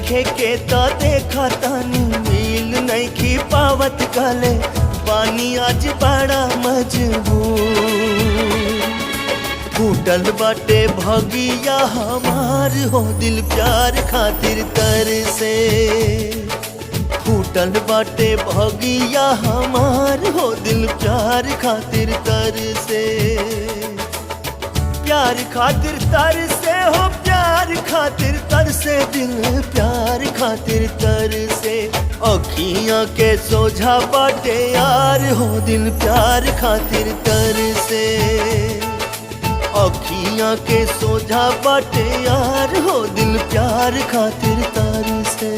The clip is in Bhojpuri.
देखे के तो देखा तानी मिल नहीं की पावत गले पानी आज बड़ा मजबूर। फूटल बाटे भगिया हमार हो दिल प्यार खातिर तर से। फूटल बाटे भगिया हमार हो दिल प्यार खातिर तर से। प्यार खातिर तर से हो प्यार खातिर तर से दिल प्यार खातिर तर से। अखियां के सोझा बाटे यार हो दिल प्यार खातिर तर से। अखियां के सोझा बाटे यार हो दिल प्यार खातिर तर से।